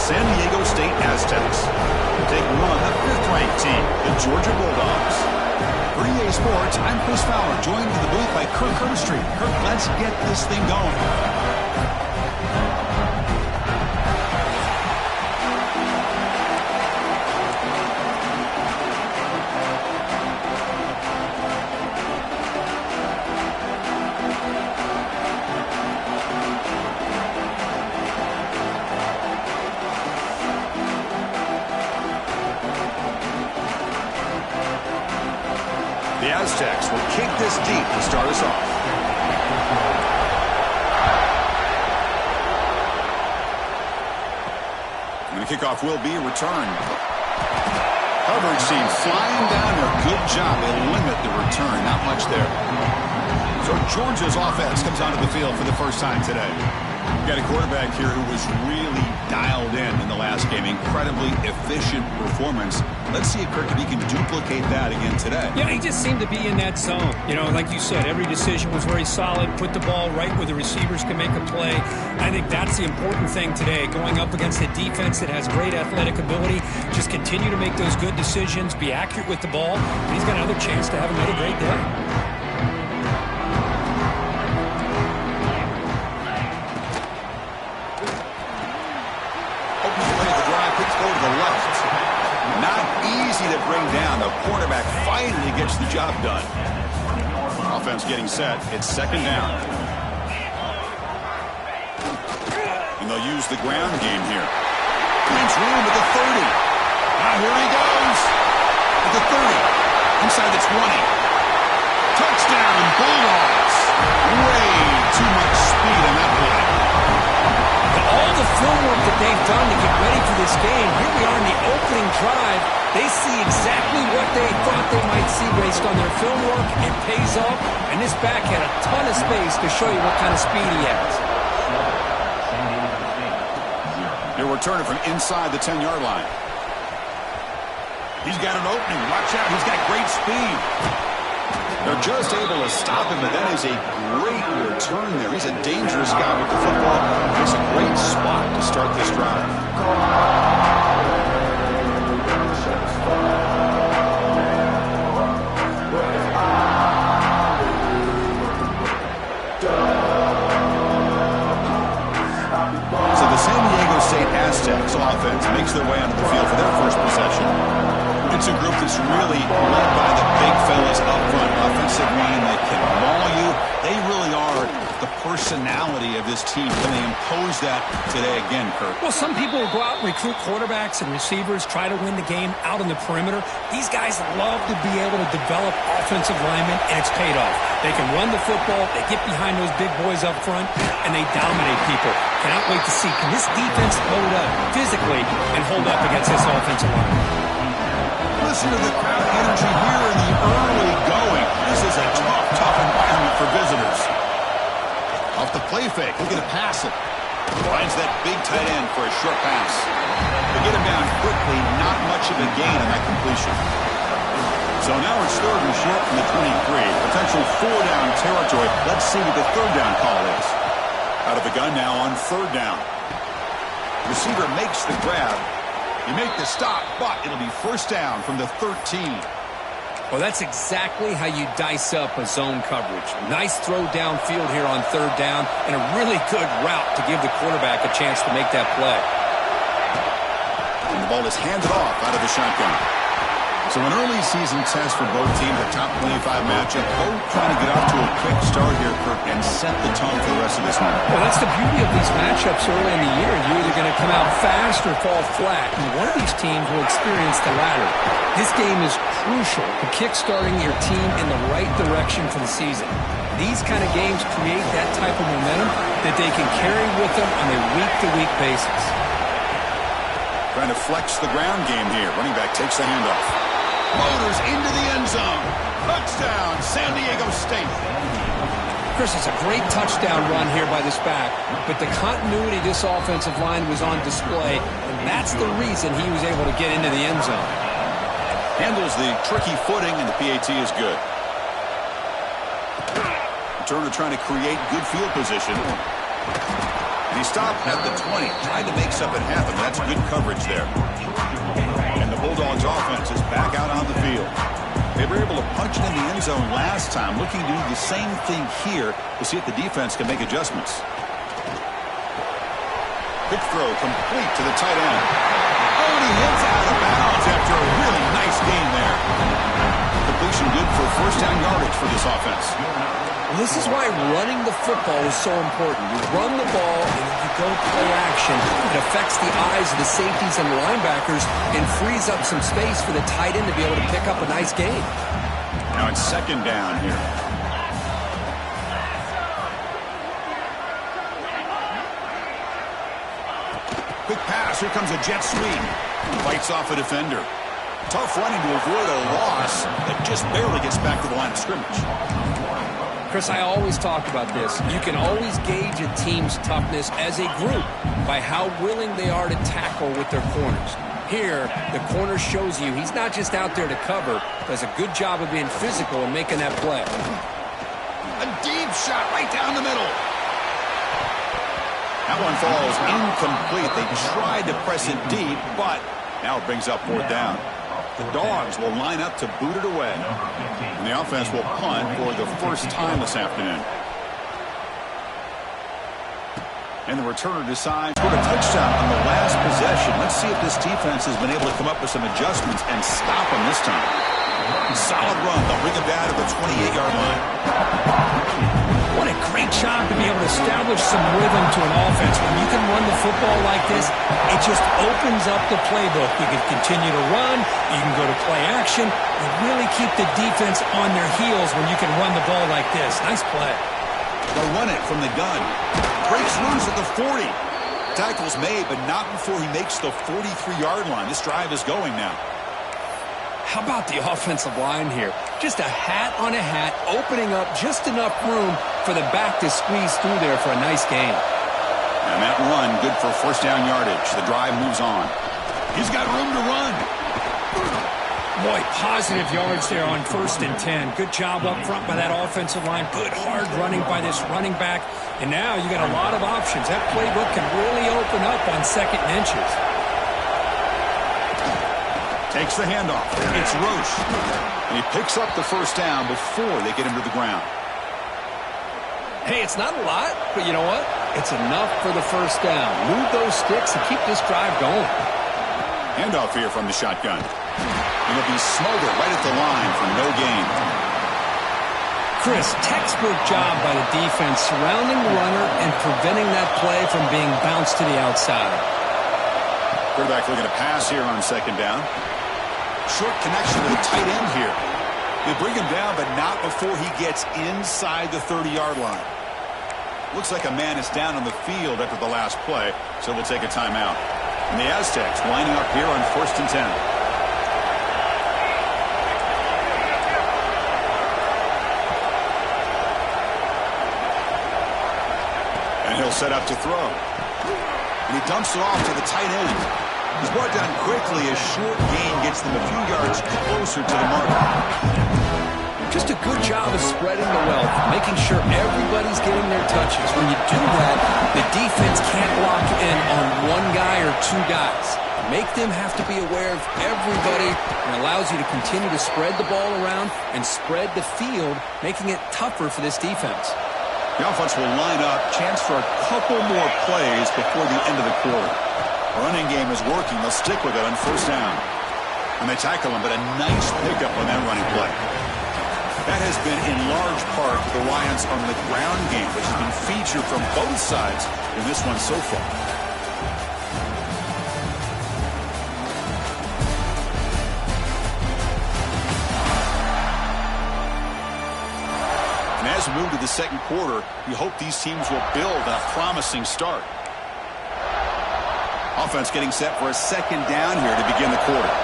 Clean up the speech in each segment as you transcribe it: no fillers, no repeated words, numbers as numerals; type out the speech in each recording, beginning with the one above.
San Diego State Aztecs take on the 5th-ranked team, the Georgia Bulldogs. For EA Sports, I'm Chris Fowler, joined in the booth by Kirk Herbstreit. Kirk, let's get this thing going. The Aztecs will kick this deep to start us off. And the kickoff will be a return. Coverage team flying down there. Good job. They limit the return. Not much there. So Georgia's offense comes onto the field for the first time today. We've got a quarterback here who was really dialed in the last game. Incredibly efficient performance. Let's see if Kirk, if he can duplicate that again today. Yeah, he just seemed to be in that zone. You know, like you said, every decision was very solid. Put the ball right where the receivers can make a play. I think that's the important thing today. Going up against a defense that has great athletic ability. Just continue to make those good decisions. Be accurate with the ball. And he's got another chance to have another great day. To bring down. The quarterback finally gets the job done. Offense getting set. It's second down. And they'll use the ground game here. Finds room at the 30. Now here he goes. At the 30. Inside the 20. Touchdown, Bulldogs. Way too much speed on that play. All the film work that they've done to get ready for this game, here we are in the opening drive. They see exactly what they thought they might see based on their film work. It pays off, and this back had a ton of space to show you what kind of speed he has. They're returning from inside the 10-yard line. He's got an opening. Watch out. He's got great speed. They're just able to stop him, but that is a great return there. He's a dangerous guy with the football. It's a great spot to start this drive. So the San Diego State Aztecs offense makes their way onto the field for their first possession. It's a group that's really led by the big fellas up front. Offensive line that can maul you. They really are the personality of this team. Can they impose that today again, Kirk? Well, some people will go out and recruit quarterbacks and receivers, try to win the game out on the perimeter. These guys love to be able to develop offensive linemen, and it's paid off. They can run the football, they get behind those big boys up front, and they dominate people. Cannot wait to see, can this defense load up physically and hold up against this offensive line? Listen to the crowd energy here in the early going. This is a tough environment for visitors. Off the play fake, looking to pass it. Finds that big tight end for a short pass. They get him down quickly, not much of a gain on that completion. So now it's third and short from the 23. Potential 4-down territory. Let's see what the third down call is. Out of the gun now on third down. Receiver makes the grab. You make the stop, but it'll be first down from the 13. Well, that's exactly how you dice up a zone coverage. Nice throw downfield here on third down, and a really good route to give the quarterback a chance to make that play. And the ball is handed off out of the shotgun. So an early season test for both teams, a top 25 matchup. Both trying to get off to a quick start here, Kirk, and set the tone for the rest of this one. Well, that's the beauty of these matchups early in the year. You're either going to come out fast or fall flat, and one of these teams will experience the latter. This game is crucial to kick-starting your team in the right direction for the season. These kind of games create that type of momentum that they can carry with them on a week-to-week basis. Trying to flex the ground game here. Running back takes the handoff. Motors into the end zone. Touchdown, San Diego State. Chris, it's a great touchdown run here by this back, but the continuity of this offensive line was on display, and that's the reason he was able to get into the end zone. Handles the tricky footing, and the PAT is good. Turner trying to create good field position. He stopped at the 20, tried to make something happen. That's good coverage there. And the Bulldogs offense is back out on the field. They were able to punch it in the end zone last time, looking to do the same thing here to see if the defense can make adjustments. Quick throw complete to the tight end. Oh, and he hits out of bounds after a really nice gain there. Completion good for first down yardage for this offense. Well, this is why running the football is so important. You run the ball, and if you go play action, it affects the eyes of the safeties and the linebackers and frees up some space for the tight end to be able to pick up a nice gain. Now it's second down here. Quick pass. Here comes a jet sweep. Fights off a defender. Tough running to avoid a loss that just barely gets back to the line of scrimmage. Chris, I always talk about this. You can always gauge a team's toughness as a group by how willing they are to tackle with their corners. Here, the corner shows you he's not just out there to cover, does a good job of being physical and making that play. A deep shot right down the middle. That one falls incomplete. They tried to press it deep, but now it brings up fourth down. The Dogs will line up to boot it away. And the offense will punt for the first time this afternoon. And the returner decides for a touchdown on the last possession. Let's see if this defense has been able to come up with some adjustments and stop them this time. Solid run. They'll bring it down to the 28-yard line. What a great job to be able to establish some rhythm to an offense. When you can run the football like this, it just opens up the playbook. You can continue to run. You can go to play action. You really keep the defense on their heels when you can run the ball like this. Nice play. They'll run it from the gun. Breaks loose at the 40. Tackle's made, but not before he makes the 43-yard line. This drive is going now. How about the offensive line here? Just a hat on a hat, opening up just enough room for the back to squeeze through there for a nice gain. And that run, good for first down yardage. The drive moves on. He's got room to run. Boy, positive yards there on 1st and 10. Good job up front by that offensive line. Good hard running by this running back. And now you got a lot of options. That playbook can really open up on 2nd and inches. Takes the handoff. It's Roche. And he picks up the first down before they get him to the ground. Hey, it's not a lot, but you know what? It's enough for the first down. Move those sticks and keep this drive going. Handoff here from the shotgun. And it'll be smothered right at the line for no gain. Chris, textbook job by the defense surrounding the runner and preventing that play from being bounced to the outside. Quarterback looking to pass here on 2nd down. Short connection to the tight end here. They bring him down, but not before he gets inside the 30-yard line. Looks like a man is down on the field after the last play, so we'll take a timeout. And the Aztecs lining up here on 1st and 10. And he'll set up to throw. And he dumps it off to the tight end. He's brought down quickly. A short gain gets them a few yards closer to the mark. Just a good job of spreading the wealth, making sure everybody's getting their touches. When you do that, the defense can't lock in on one guy or two guys. Make them have to be aware of everybody, and allows you to continue to spread the ball around and spread the field, making it tougher for this defense. The offense will line up. Chance for a couple more plays before the end of the quarter. Running game is working. They'll stick with it on 1st down. And they tackle him, but a nice pickup on that running play. That has been in large part the reliance on the ground game, which has been featured from both sides in this one so far. And as we move to the 2nd quarter, we hope these teams will build a promising start. Offense getting set for a 2nd down here to begin the quarter.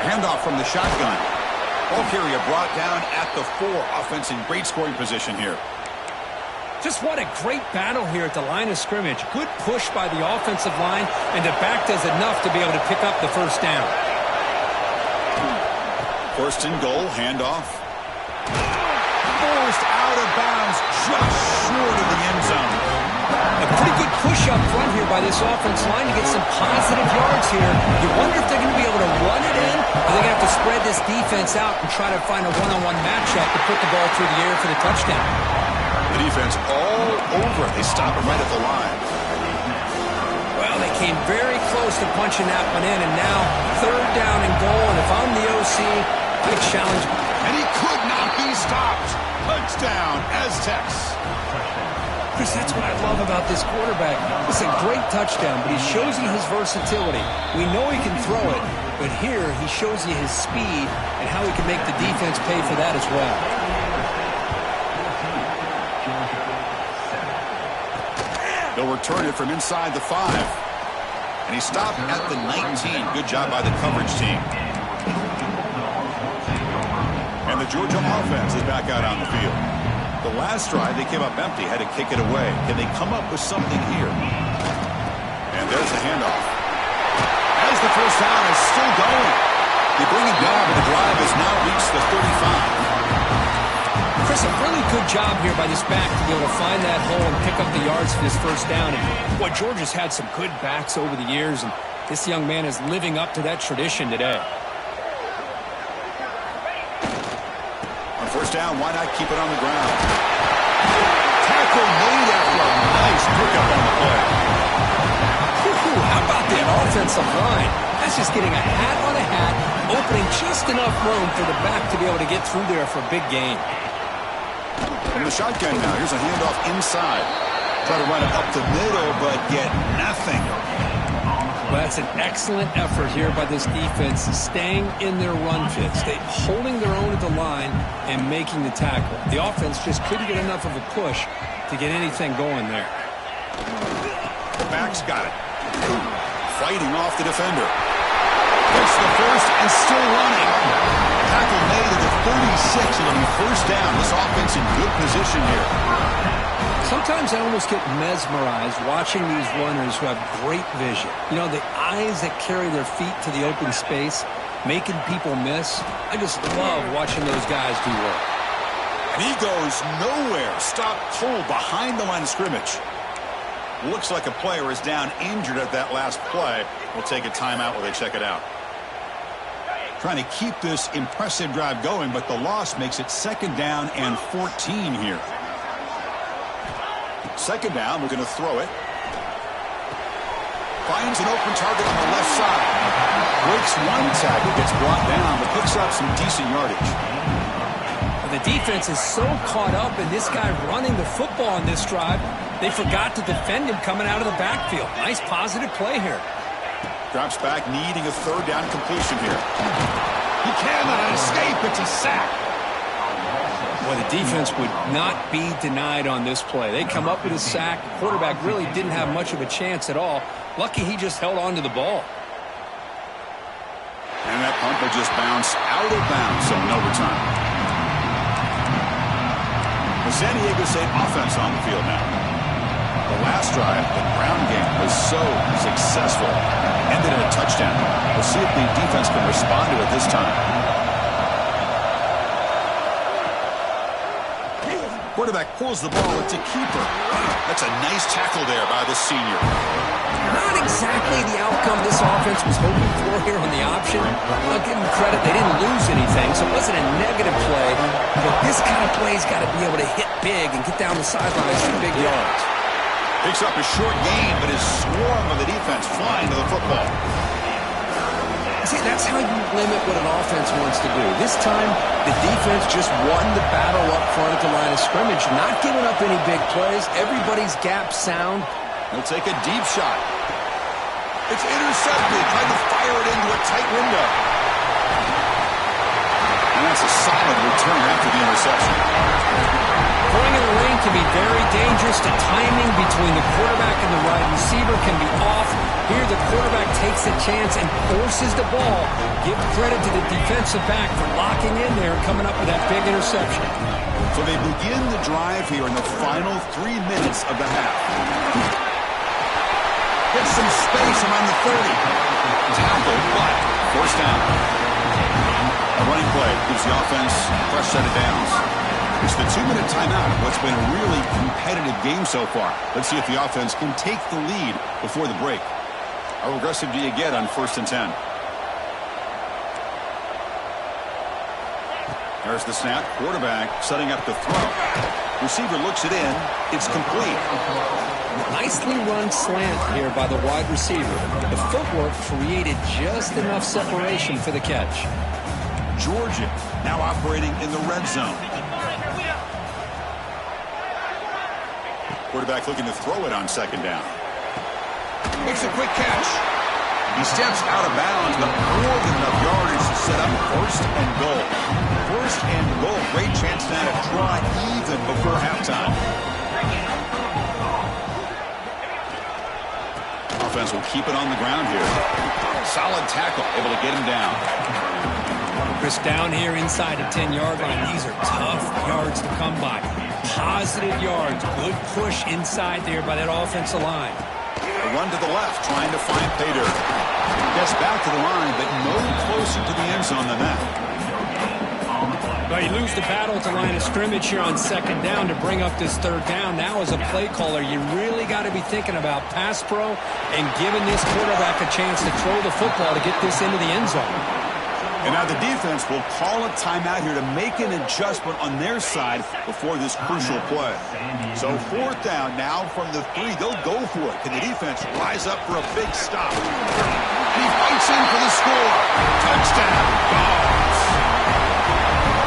Handoff from the shotgun. Ball carrier brought down at the 4. Offense in great scoring position here. Just what a great battle here at the line of scrimmage. Good push by the offensive line, and the back does enough to be able to pick up the first down. First and goal, handoff. Forced out of bounds, just short of the end zone. A pretty good push up front here by this offense line to get some positive yards here. You wonder if they're going to be able to run it in, or they're going to have to spread this defense out and try to find a one-on-one matchup to put the ball through the air for the touchdown. The defense all over it. They stop it right at the line. Well, they came very close to punching that one in, and now third down and goal, and if I'm the OC, I challenge him. And he could not be stopped. Touchdown, Aztecs. Chris, that's what I love about this quarterback. It's a great touchdown, but he shows you his versatility. We know he can throw it, but here he shows you his speed and how he can make the defense pay for that as well. They'll return it from inside the 5. And he stopped at the 19. Good job by the coverage team. And the Georgia offense is back out on the field. The last drive, they came up empty, had to kick it away. Can they come up with something here? And there's the handoff. As the first down is still going. They bring it down, but the drive has now reached the 35. Chris, a really good job here by this back to be able to find that hole and pick up the yards for this first down. And boy, Georgia's had some good backs over the years, and this young man is living up to that tradition today. First down, why not keep it on the ground? Tackle made after a nice pickup on the play. How about that offensive line? That's just getting a hat on a hat, opening just enough room for the back to be able to get through there for a big gain. From the shotgun now, here's a handoff inside. Try to run it up the middle, but get nothing. Well, that's an excellent effort here by this defense, staying in their run fits. They holding their own at the line and making the tackle. The offense just couldn't get enough of a push to get anything going there. The back's got it. Fighting off the defender. Gets the first and still running. Tackle made at the 36. It'll be first down. This offense in good position here. Sometimes I almost get mesmerized watching these runners who have great vision. You know, the eyes that carry their feet to the open space, making people miss. I just love watching those guys do work. And he goes nowhere. Stopped cold behind the line of scrimmage. Looks like a player is down injured at that last play. We'll take a timeout while they check it out. Trying to keep this impressive drive going, but the loss makes it second down and 14 here. Second down, we're going to throw it. Finds an open target on the left side. Breaks one tackle, gets brought down, but picks up some decent yardage. The defense is so caught up in this guy running the football on this drive, they forgot to defend him coming out of the backfield. Nice positive play here. Drops back, needing a third down completion here. He cannot escape. It's a sack. Well, the defense would not be denied on this play. They come up with a sack. The quarterback really didn't have much of a chance at all. Lucky he just held on to the ball. And that punt will just bounce out of bounds, so in overtime. The San Diego State offense on the field now. The last drive, the ground game was so successful. Ended in a touchdown. We'll see if the defense can respond to it this time. Quarterback pulls the ball. It's a keeper. That's a nice tackle there by the senior. Not exactly the outcome this offense was hoping for here on the option. I'll give them credit. They didn't lose anything, so it wasn't a negative play. But this kind of play's got to be able to hit big and get down the sidelines for big yards. Picks up a short gain, but is swarm of the defense flying to the football. See, that's how you limit what an offense wants to do. This time, the defense just won the battle up front at the line of scrimmage, not giving up any big plays. Everybody's gap sound. He'll take a deep shot. It's intercepted, trying to fire it into a tight window. And that's a solid return after the interception. Throwing in the lane can be very dangerous. The timing between the quarterback and the wide receiver can be off. Here the quarterback takes a chance and forces the ball. Give credit to the defensive back for locking in there and coming up with that big interception. So they begin the drive here in the final 3 minutes of the half. Gets some space around the 30. Tackled, but first down. A running play gives the offense a fresh set of downs. It's the 2-minute timeout of what's been a really competitive game so far. Let's see if the offense can take the lead before the break. How aggressive do you get on 1st and 10? There's the snap. Quarterback setting up the throw. Receiver looks it in. It's complete. Nicely run slant here by the wide receiver. The footwork created just enough separation for the catch. Georgia now operating in the red zone. Quarterback looking to throw it on 2nd down. Makes a quick catch. He steps out of bounds, but more than enough yardage to set up 1st and goal. 1st and goal. Great chance now to draw even before halftime. Offense will keep it on the ground here. Solid tackle, able to get him down. Chris, down here inside the 10-yard line, these are tough yards to come by. Positive yards, good push inside there by that offensive line. A run to the left, trying to find pay dirt. Gets back to the line, but no closer to the end zone than that. Well, you lose the battle at the line of scrimmage here on 2nd down to bring up this 3rd down. Now, as a play caller, you really got to be thinking about pass pro and giving this quarterback a chance to throw the football to get this into the end zone. And now the defense will call a timeout here to make an adjustment on their side before this crucial play. So 4th down now from the 3. They'll go for it. Can the defense rise up for a big stop? He fights in for the score. Touchdown. Dogs.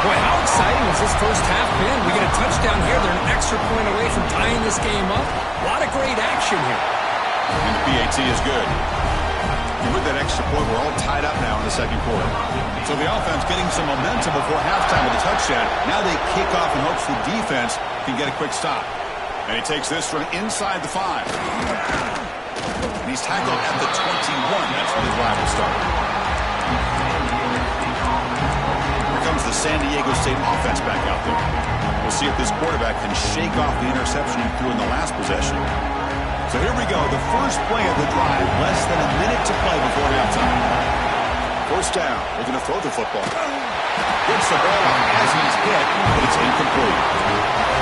Boy, how exciting has this first half been? We get a touchdown here. They're an extra point away from tying this game up. A lot of great action here. And the PAT is good. And with that extra point, we're all tied up now in the 2nd quarter. So the offense getting some momentum before halftime with a touchdown. Now they kick off in hopes the defense can get a quick stop. And he takes this from inside the 5. And he's tackled at the 21. That's where the drive will start. Here comes the San Diego State offense back out there. We'll see if this quarterback can shake off the interception he threw in the last possession. So here we go, the first play of the drive, less than a minute to play before halftime. 1st down, looking to throw the football. Gets the ball out as he's hit, but it's incomplete.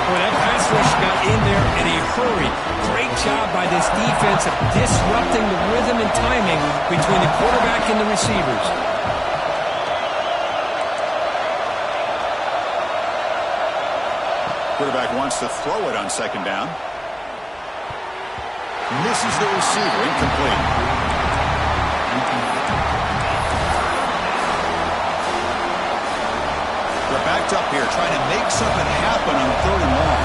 Boy, that pass rush got in there in a hurry. Great job by this defense of disrupting the rhythm and timing between the quarterback and the receivers. Quarterback wants to throw it on 2nd down. Misses the receiver, incomplete. They're backed up here, trying to make something happen on 3rd and long.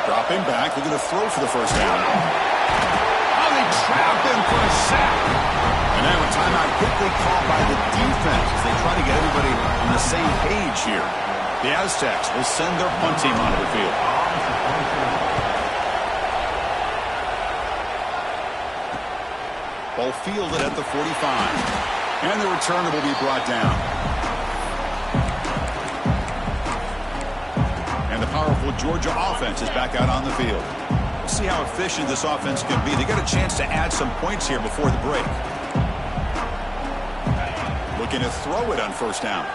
Dropping back, looking to throw for the 1st down. Oh, they trapped him for a sack. And now a timeout quickly called by the defense as they try to get everybody on the same page here. The Aztecs will send their punt team onto the field. Ball fielded at the 45. And the returner will be brought down. And the powerful Georgia offense is back out on the field. We'll see how efficient this offense can be. They got a chance to add some points here before the break. Looking to throw it on 1st down.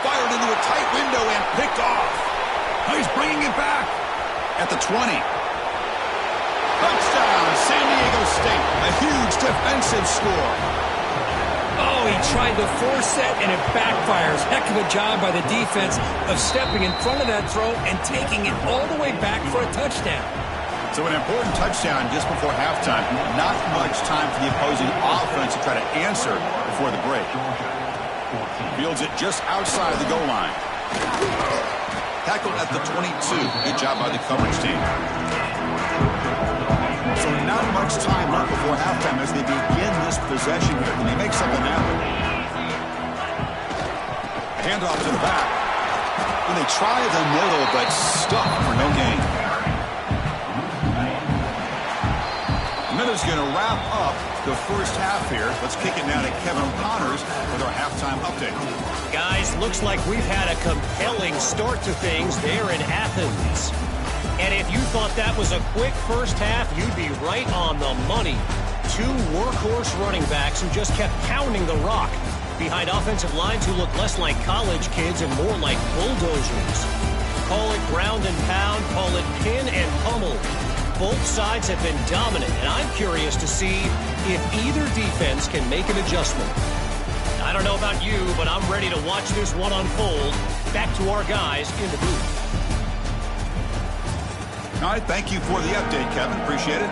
Fired into a tight window and picked off. Oh, he's bringing it back at the 20. Touchdown, San Diego State. A huge defensive score. Oh, he tried to force it, and it backfires. Heck of a job by the defense of stepping in front of that throw and taking it all the way back for a touchdown. So an important touchdown just before halftime. Not much time for the opposing offense to try to answer before the break. Fields it just outside the goal line. Tackled at the 22. Good job by the coverage team. So not much time left before halftime as they begin this possession here. Can they make something happen? A handoff to the back. And they try the middle, but stuck for no gain. Minute's going to wrap up the first half here. Let's kick it now to Kevin Connors with our halftime update. Guys, looks like we've had a compelling start to things there in Athens. And if you thought that was a quick first half, you'd be right on the money. Two workhorse running backs who just kept pounding the rock behind offensive lines who look less like college kids and more like bulldozers. Call it ground and pound, call it pin and pummel. Both sides have been dominant, and I'm curious to see if either defense can make an adjustment. I don't know about you, but I'm ready to watch this one unfold. Back to our guys in the booth. All right, thank you for the update, Kevin. Appreciate it.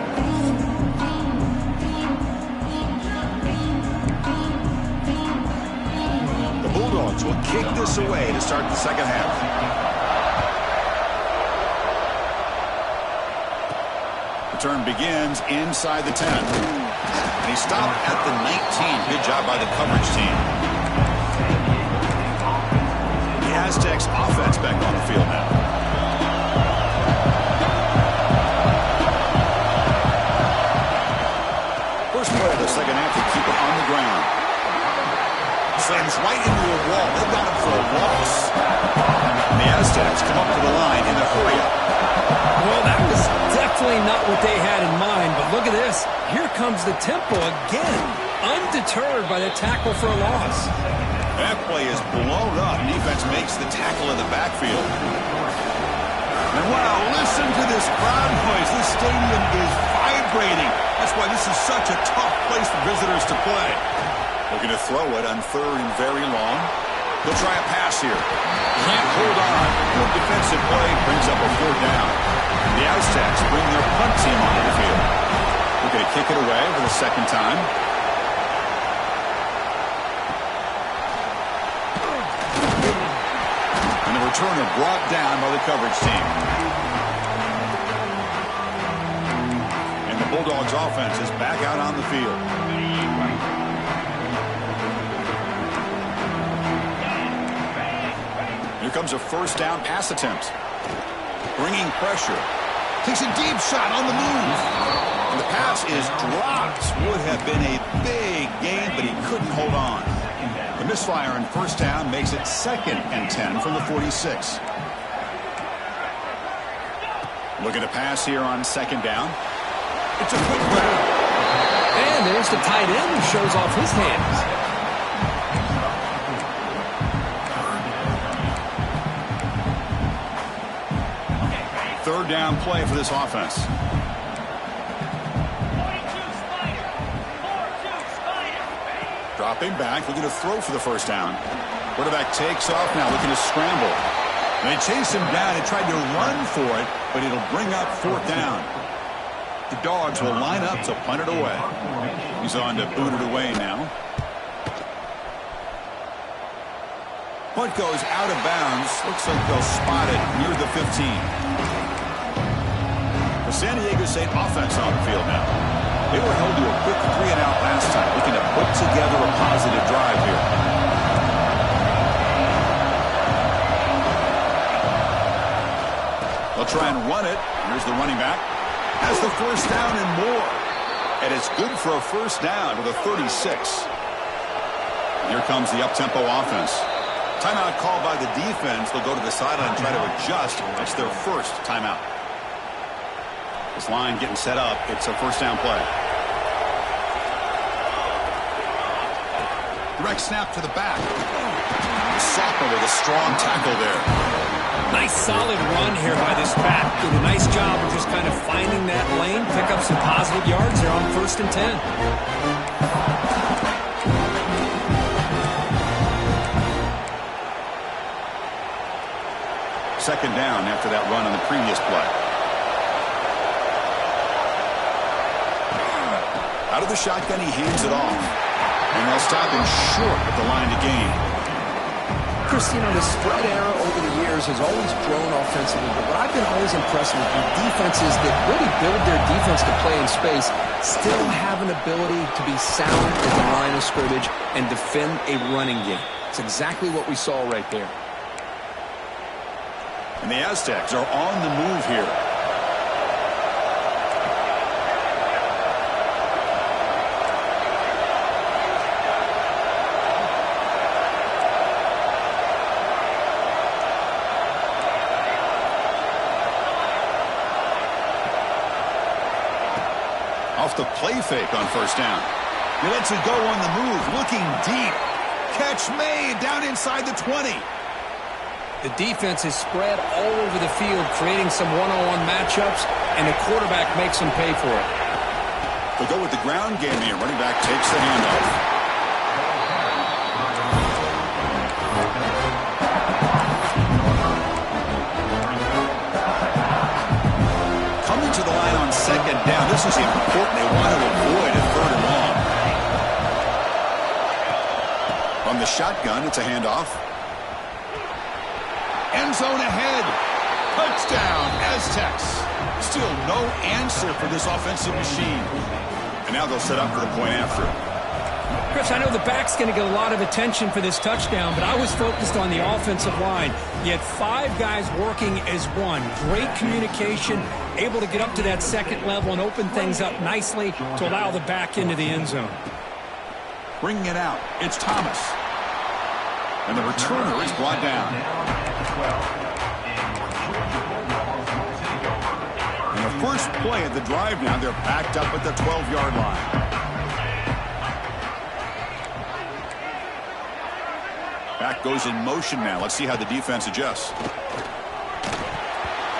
The Bulldogs will kick this away to start the second half. Return begins inside the 10. And he stopped at the 19. Good job by the coverage team. The Aztecs offense back on the field now. First play of the second half to keep it on the ground. Slams right into a wall. They've got him for a loss. And the Aztecs come up to the line in a hurry-up. Well, that was definitely not what they had in mind, but look at this. Here comes the tempo again, undeterred by the tackle for a loss. That play is blown up. Defense makes the tackle in the backfield. And wow, listen to this crowd noise. This stadium is vibrating. That's why this is such a tough place for visitors to play. Looking to throw it on third and very long. He'll try a pass here. Can't hold on. Good defensive play brings up a fourth down. The Aztecs bring their punt team onto the field. We're going to kick it away for the second time. And the returner brought down by the coverage team. And the Bulldogs offense is back out on the field. Here comes a first down pass attempt. Bringing pressure. Takes a deep shot on the move. And the pass is dropped. Would have been a big gain, but he couldn't hold on. The misfire in first down makes it 2nd and 10 from the 46. Looking to pass here on second down. It's a quick runner. And there's the tight end who shows off his hands. Third down play for this offense. Dropping back, looking to throw for the first down. Quarterback takes off now, looking to scramble. They chase him down and tried to run for it, but it'll bring up fourth down. The Dogs will line up to punt it away. He's on to boot it away now. Punt goes out of bounds. Looks like they'll spot it near the 15. The San Diego State offense on the field now. They were held to a quick 3-and-out last time, looking to put together a positive drive here. They'll try and run it. Here's the running back. Has the first down and more. And it's good for a first down with a 36. Here comes the up-tempo offense. Timeout called by the defense. They'll go to the sideline and try to adjust. That's their first timeout. This line getting set up. It's a first down play. Direct snap to the back. Soccer with a strong tackle there. Nice solid run here by this back. Did a nice job of just kind of finding that lane, pick up some positive yards there on 1st and 10. Second down after that run on the previous play. Out of the shotgun, he hands it off. And they'll stop him short at the line to gain. Chris, you know, the spread era over the years has always grown offensively, but what I've been always impressed with are defenses that really build their defense to play in space, still have an ability to be sound at the line of scrimmage and defend a running game. It's exactly what we saw right there. And the Aztecs are on the move here. Off the play fake on first down. He lets it go on the move, looking deep. Catch made down inside the 20. The defense is spread all over the field, creating some one-on-one matchups, and the quarterback makes them pay for it. They'll go with the ground game here. Running back takes the handoff. Coming to the line on second down. This is important. They want to avoid a third and long. From the shotgun, it's a handoff. End zone ahead. Touchdown, Aztecs. Still no answer for this offensive machine. And now they'll set up for the point after. Chris, I know the back's going to get a lot of attention for this touchdown, but I was focused on the offensive line. You had 5 guys working as one. Great communication, able to get up to that second level and open things up nicely to allow the back into the end zone. Bringing it out, it's Thomas. And the returner is brought down. And the first play of the drive now, they're backed up at the 12-yard line. Back goes in motion now. Let's see how the defense adjusts.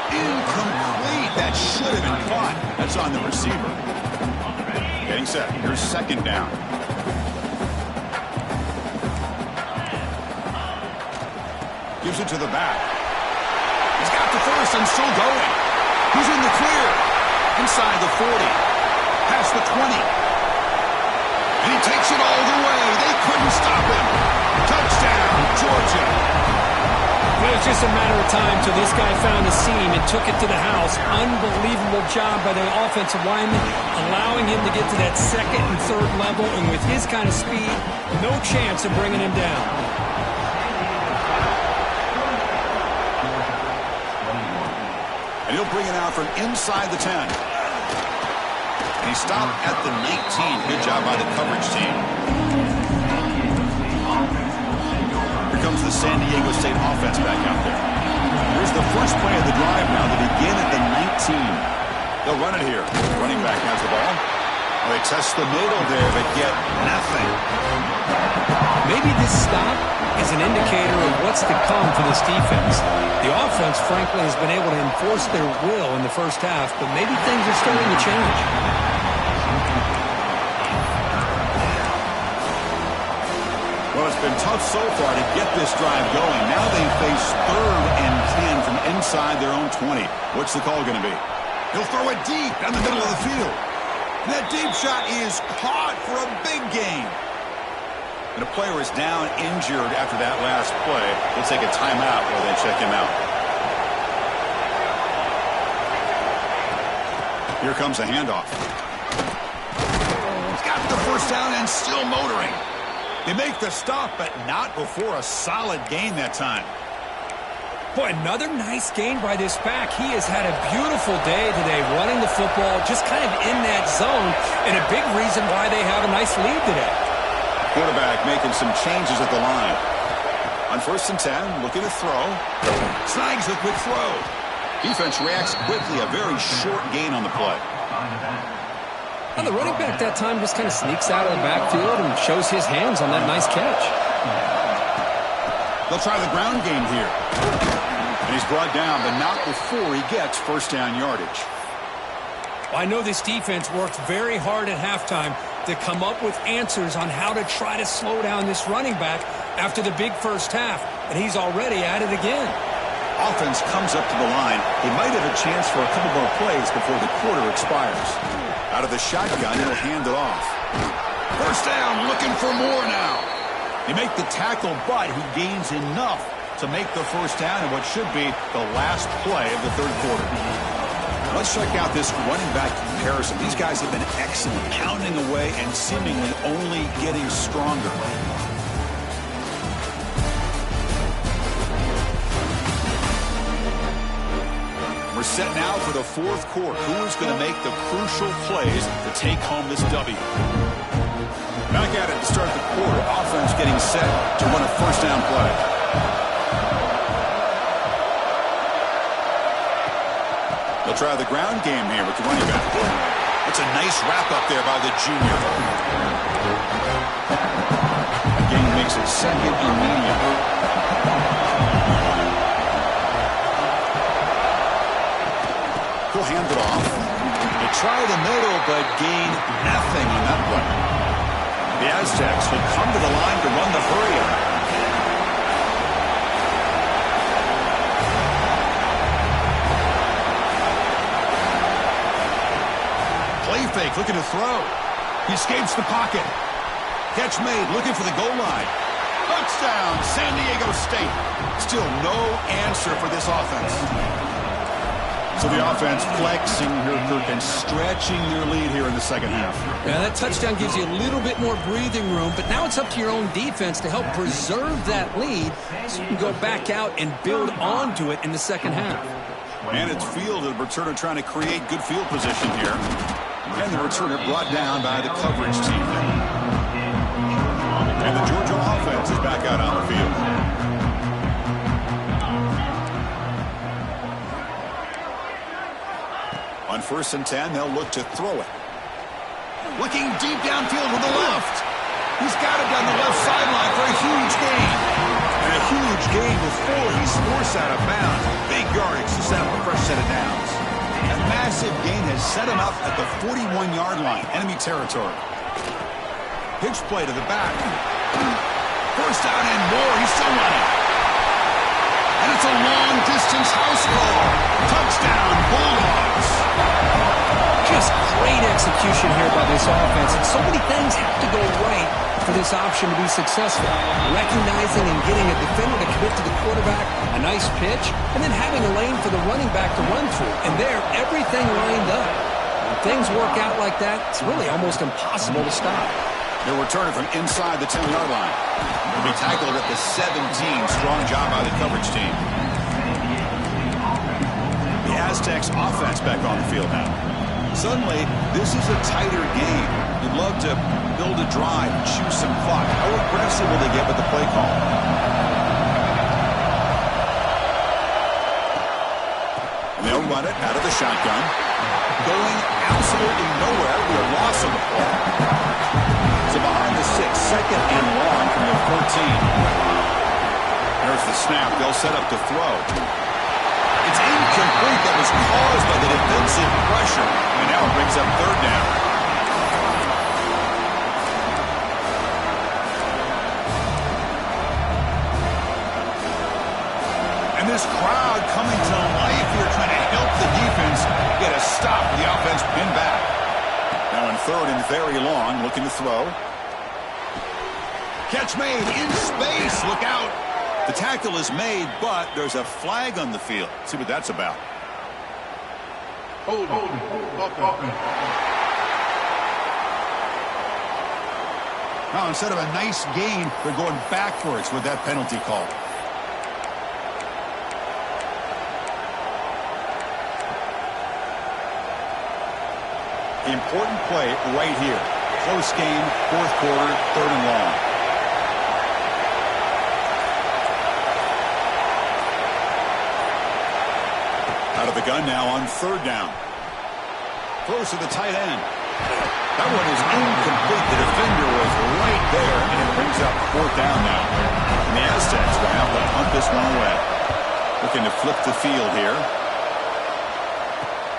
Incomplete. That should have been caught. That's on the receiver. Getting set. Here's second down. Gives it to the back. He's got the first and still going. He's in the clear. Inside the 40. Past the 20. And he takes it all the way. They couldn't stop him. Touchdown, Georgia. It was just a matter of time till this guy found a seam and took it to the house. Unbelievable job by the offensive lineman, allowing him to get to that second and third level. And with his kind of speed, no chance of bringing him down. And he'll bring it out from inside the 10. And he stopped at the 19. Good job by the coverage team. Here comes the San Diego State offense back out there. Here's the first play of the drive now. They begin at the 19. They'll run it here. Running back has the ball. Well, they test the middle there, but get nothing. Maybe this stop is an indicator of what's to come for this defense. The offense, frankly, has been able to enforce their will in the first half, but maybe things are starting to change. Well, it's been tough so far to get this drive going. Now they face 3rd and 10 from inside their own 20. What's the call going to be? He'll throw it deep down the middle of the field. And that deep shot is caught for a big gain. And a player is down injured after that last play. They'll take a timeout while they check him out. Here comes a handoff. He's got the first down and still motoring. They make the stop, but not before a solid gain that time. Boy, another nice gain by this back. He has had a beautiful day today running the football, just kind of in that zone, and a big reason why they have a nice lead today. Quarterback making some changes at the line. On 1st and 10, looking to throw. Snags a quick throw. Defense reacts quickly. A very short gain on the play. Well, the running back that time just kind of sneaks out of the backfield and shows his hands on that nice catch. They'll try the ground game here. And he's brought down, but not before he gets first down yardage. Well, I know this defense worked very hard at halftime to come up with answers on how to try to slow down this running back after the big first half, and he's already at it again. Offense comes up to the line. He might have a chance for a couple more plays before the quarter expires. Out of the shotgun, he'll hand it off. First down, looking for more now. They make the tackle, but he gains enough to make the first down in what should be the last play of the 3rd quarter. Let's check out this running back comparison. These guys have been excellent, pounding away and seemingly only getting stronger. We're set now for the 4th quarter. Who is going to make the crucial plays to take home this W? Back at it to start the quarter. Offense getting set to run a first down play. They'll try the ground game here with the running back. That's a Nice wrap-up there by the junior. Gain makes it second and medium. He'll hand it off. They try the middle, but gain nothing on that one. The Aztecs will come to the line to run the hurry-up. Play fake, looking to throw. He escapes the pocket. Catch made, looking for the goal line. Touchdown, San Diego State. Still no answer for this offense. So the offense flexing here, Kirk, and stretching their lead here in the second half. Yeah, that touchdown gives you a little bit more breathing room, but now it's up to your own defense to help preserve that lead so you can go back out and build onto it in the second half. And it's fielded, returner trying to create good field position here. And the returner brought down by the coverage team. And the Georgia offense is back out on the field. On 1st and 10, they'll look to throw it. Looking deep downfield with the left. He's got it down the left sideline for a huge gain. And a huge gain before he's forced out of bounds. Big yardage to set up a fresh set of downs. A massive gain has set him up at the 41-yard line, enemy territory. Pitch play to the back. First down and more. He's still running. And it's a long-distance house call. Touchdown, Bulldogs. Just great execution here by this offense. And so many things have to go right for this option to be successful. Recognizing and getting a defender to commit to the quarterback, a nice pitch, and then having a lane for the running back to run through. And there, everything lined up. When things work out like that, it's really almost impossible to stop. They're returning from inside the 10-yard line. They'll be tackled at the 17. Strong job by the coverage team. The Aztecs offense back on the field now. Suddenly, this is a tighter game. You'd love to build a drive, choose some clock. How aggressive will they get with the play call? And they'll run it out of the shotgun. Going absolutely nowhere. We're lost on the play. So behind the 6, second and long from the 14. There's the snap. They'll set up to throw. It's incomplete. That was caused by the defensive pressure. And now it brings up 3rd down. And this crowd coming to life here, trying to help the defense get a stop. The offense pinned back. Now in 3rd and very long, looking to throw. Catch made in space. Look out. The tackle is made, but there's a flag on the field. Let's see what that's about. Hold. Now, instead of a nice gain, they're going backwards with that penalty call. Important play right here. Close game, 4th quarter, 3rd and long. Out of the gun now on 3rd down. Throws to the tight end. That one is incomplete. The defender was right there, and it brings up 4th down now. And the Aztecs will have to punt this one away. Looking to flip the field here.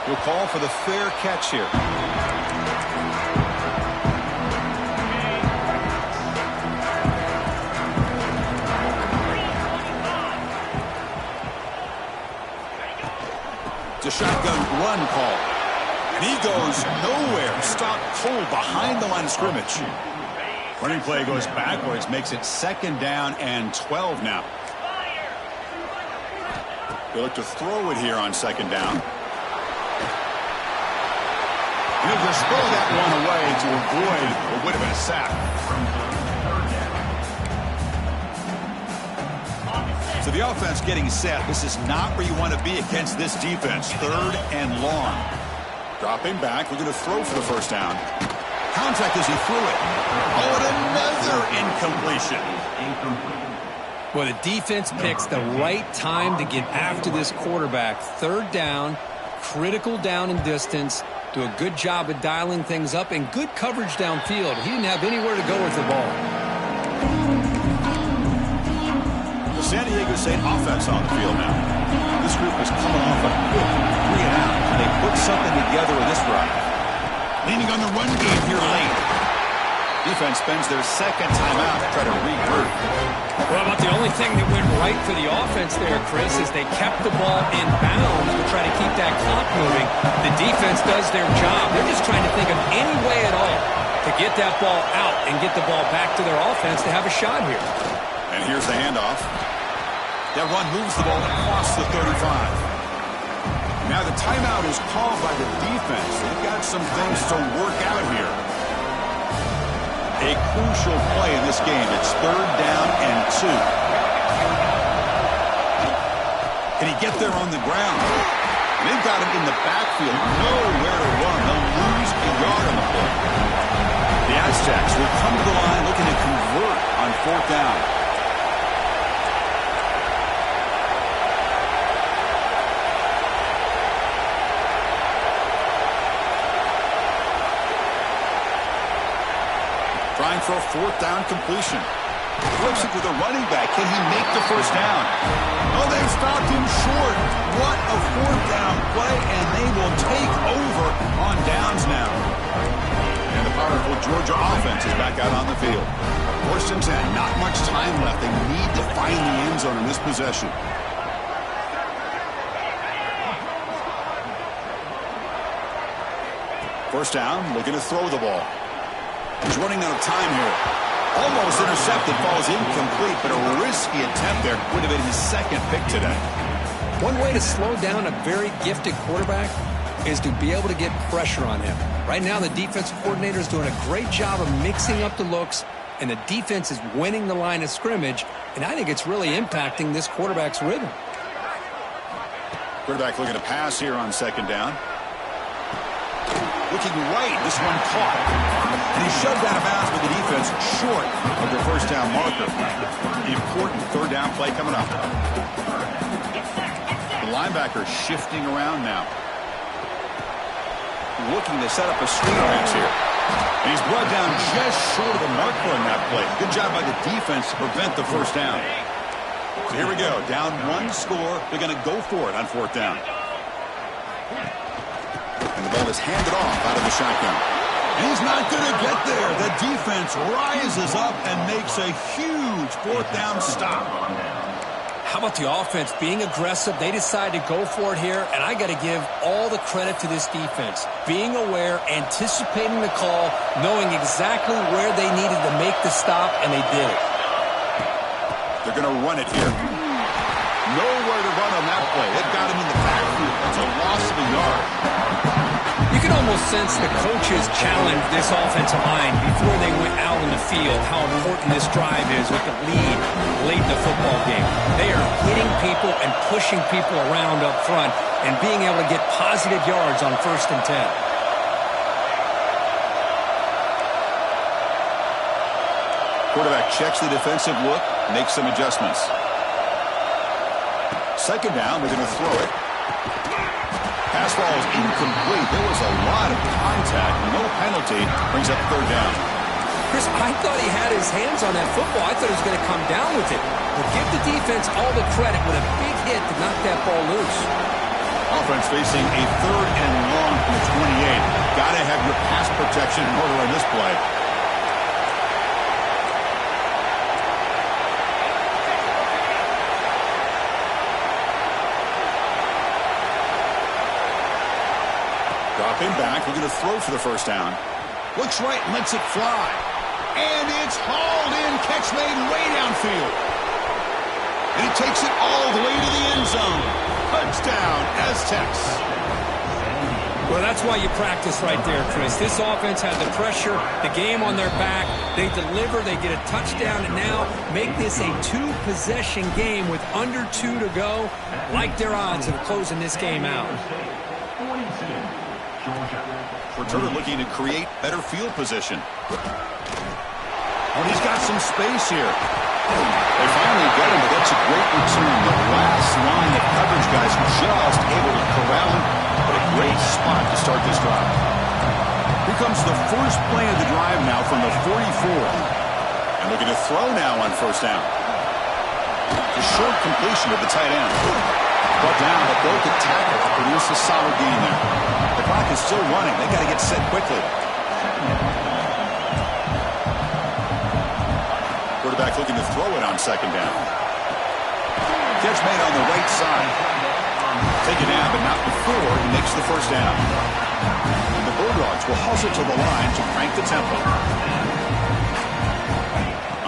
He'll call for the fair catch here. It's a shotgun run call. And he goes nowhere. Stopped cold behind the line of scrimmage. Running play goes backwards. Makes it 2nd down and 12 now. They look to throw it here on 2nd down. He'll just throw that one away to avoid what would have been a sack. So the offense getting set. This is not where you want to be against this defense. 3rd and long. Dropping back. We're going to throw for the 1st down. Contact as he threw it. Oh, and another incompletion. Well, the defense picks the right time to get after this quarterback. 3rd down, critical down and distance. Do a good job of dialing things up and good coverage downfield. He didn't have anywhere to go with the ball. The San Diego State offense on the field now. This group is coming off a quick 3 and out. Can they put something together in this drive? Leaning on the run game here late. Defense spends their second timeout to try to regroup. Well, about the only thing that went right for the offense there, Chris, is they kept the ball in bounds to try to keep that clock moving. The defense does their job. They're just trying to think of any way at all to get that ball out and get the ball back to their offense to have a shot here. And here's the handoff. That run moves the ball across the 35. Now the timeout is called by the defense. They've got some things to work out here. A crucial play in this game. It's 3rd down and 2. Can he get there on the ground? They've got him in the backfield. Nowhere to run. They'll lose a yard on the play. The Aztecs will come to the line looking to convert on 4th down. Trying for a 4th down completion. Flips it to the running back. Can he make the 1st down? Oh, they stopped him short. What a 4th down play, and they will take over on downs now. And the powerful Georgia offense is back out on the field. 1st and 10. Not much time left. They need to find the end zone in this possession. First down, looking to throw the ball. He's running out of time here. Almost intercepted, falls incomplete, but a risky attempt there would have been his 2nd pick today. One way to slow down a very gifted quarterback is to be able to get pressure on him. Right now, the defensive coordinator is doing a great job of mixing up the looks, and the defense is winning the line of scrimmage, and I think it's really impacting this quarterback's rhythm. Quarterback looking to pass here on 2nd down. Looking right, this one caught. And he shoved out of bounds with the defense short of the 1st down marker. The important 3rd down play coming up. The linebacker shifting around now. Looking to set up a screen pass here. And he's brought down just short of the marker on that play. Good job by the defense to prevent the 1st down. So here we go. Down 1 score. They're going to go for it on 4th down. And the ball is handed off out of the shotgun. And he's not going to get there. The defense rises up and makes a huge 4th down stop. How about the offense being aggressive? They decide to go for it here, and I got to give all the credit to this defense. Being aware, anticipating the call, knowing exactly where they needed to make the stop, and they did it. They're going to run it here. Nowhere to run on that play. They've got him in the backfield. It's a loss of a yard. You can almost sense the coaches challenge this offensive line before they went out on the field, how important this drive is with the lead late in the football game. They are hitting people and pushing people around up front and being able to get positive yards on 1st and 10. Quarterback checks the defensive look, makes some adjustments. 2nd down, they're going to throw it. Pass ball is incomplete. There was a lot of contact. No penalty. Brings up 3rd down. Chris, I thought he had his hands on that football. I thought he was going to come down with it. But give the defense all the credit with a big hit to knock that ball loose. Offense facing a 3rd and long from the 28. Got to have your pass protection in order on this play. Dropping back, we're going to throw for the 1st down. Looks right, lets it fly. And it's hauled in, catch made way downfield. And he takes it all the way to the end zone. Touchdown, Aztecs. Well, that's why you practice right there, Chris. This offense had the pressure, the game on their back. They deliver, they get a touchdown, and now make this a 2-possession game with under 2 to go. Like their odds of closing this game out. Returner looking to create better field position. Oh, he's got some space here. They finally get him, but that's a great return. The last line of coverage guys just able to corral him, but a great spot to start this drive. Here comes the first play of the drive now from the 44. And looking to throw now on first down. The short completion of the tight end. Brought down, but broke the tackle to produce a solid gain there. The clock is still running. They got to get set quickly. Quarterback looking to throw it on second down. Catch made on the right side. Take it down, but not before he makes the first down. And the Bulldogs will hustle to the line to crank the tempo.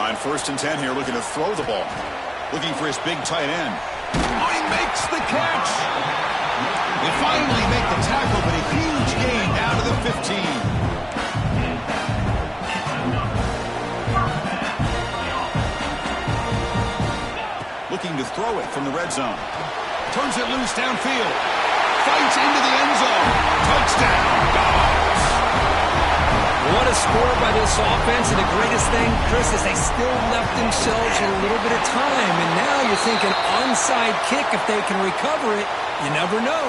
On 1st and 10 here, looking to throw the ball. Looking for his big tight end. Oh, he makes the catch. They finally make the tackle, but a huge gain down to the 15. Looking to throw it from the red zone. Turns it loose downfield. Fights into the end zone. Touchdown, Dogs. What a score by this offense, and the greatest thing, Chris, is they still left themselves a little bit of time, and now you're thinking onside kick if they can recover it. You never know.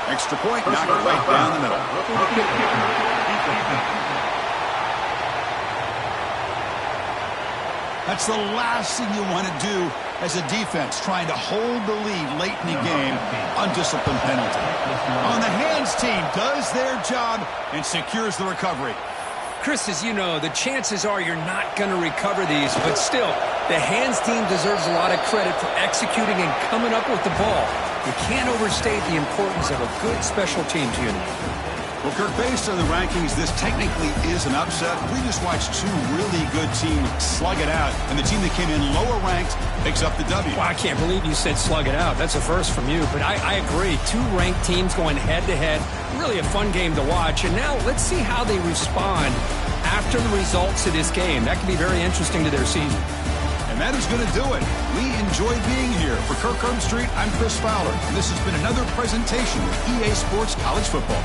Extra point, knock it right down the middle. That's the last thing you want to do as a defense, trying to hold the lead late in the game. Undisciplined penalty. On the hands team does their job and secures the recovery. Chris, as you know, the chances are you're not going to recover these, but still, the hands team deserves a lot of credit for executing and coming up with the ball. You can't overstate the importance of a good special teams unit. Well, Kirk, based on the rankings, this technically is an upset. We just watched two really good teams slug it out, and the team that came in lower ranked picks up the W. Well, I can't believe you said slug it out. That's a first from you, but I agree. Two ranked teams going head-to-head. Really a fun game to watch, and now let's see how they respond after the results of this game. That could be very interesting to their season. And that is going to do it. We enjoyed being here. For Kirk Street, I'm Chris Fowler, and this has been another presentation of EA Sports College Football.